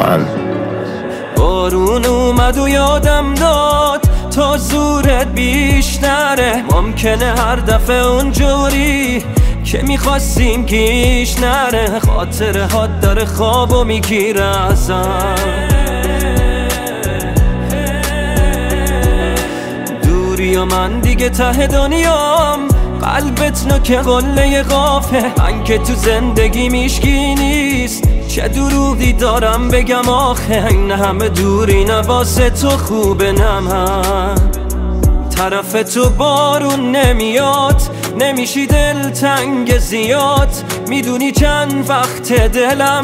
واقعا. بارون اومد و یادم داد تا زورت بیشتره. ممکنه هر دفعه اونجوری که میخواستیم گیش نره. خاطره ها داره خوابو میگیره ازم. دوری و من دیگه ته دنیام، قلبت نوک قله قافه. من که تو زندگی میشکی نیست، چه دروغی دارم بگم آخه. این همه دوری نواسه تو خوبه نه من. طرف تو بارون نمیاد، نمیشی دلتنگ زیاد. میدونی چند وقت دلم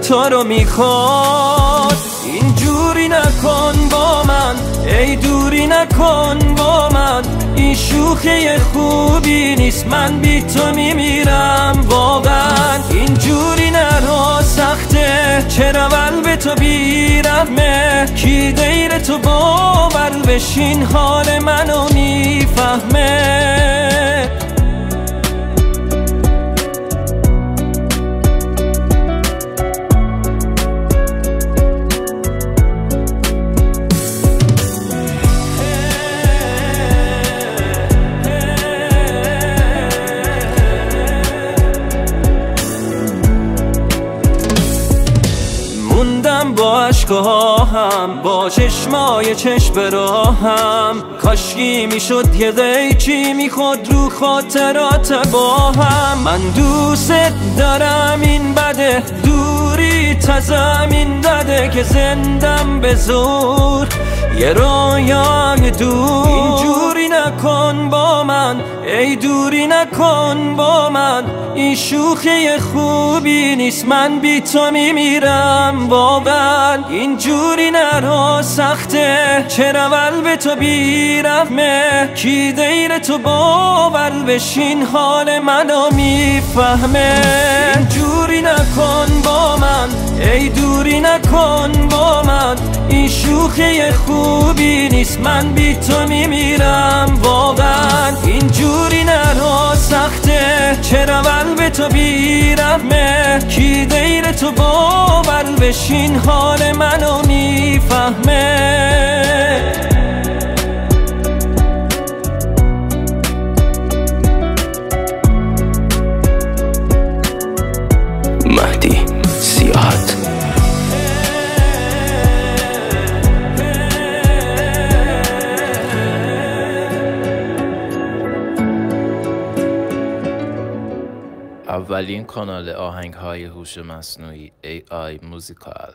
تو رو میخواد. اینجوری نکن با من، ای دوری نکن با من. این شوخی خوبی نیست، من بی تو میمیرم واقعا. اینجوری نرو سخته، چرا قلب تو بیرحمه. کی دیر تو باور بشین حال منو میفهمه. موندم با عشقاهم، با چشمای چشم براهم. کاشکی میشد یه قیچی میخود رو خاطرات با هم. من دوست دارم این بده، دوری تا زمین داده که زندم به زور یه رویای دور. اینجوری نکن با من، ای دوری نکن با من. این شوخی خوبی نیست، من بی تو میمیرم واقعا. اینجوری نرو سخته، چرا قلب تو بیرحمه. کی دیر تو باور بشین حال منو میفهمه. اینجوری نکن با من، ای دوری نکن با من. این شوخی خوبی نیست، من بی تو میمیرم واقعا. اینجوری نرو سخته، چرا قلب تو بیرحمه. کی دیر تو باور بشین حال منو میفهمه. مهدی سیاحت. اولین کانال آهنگ‌های هوش مصنوعی AI موزیکال.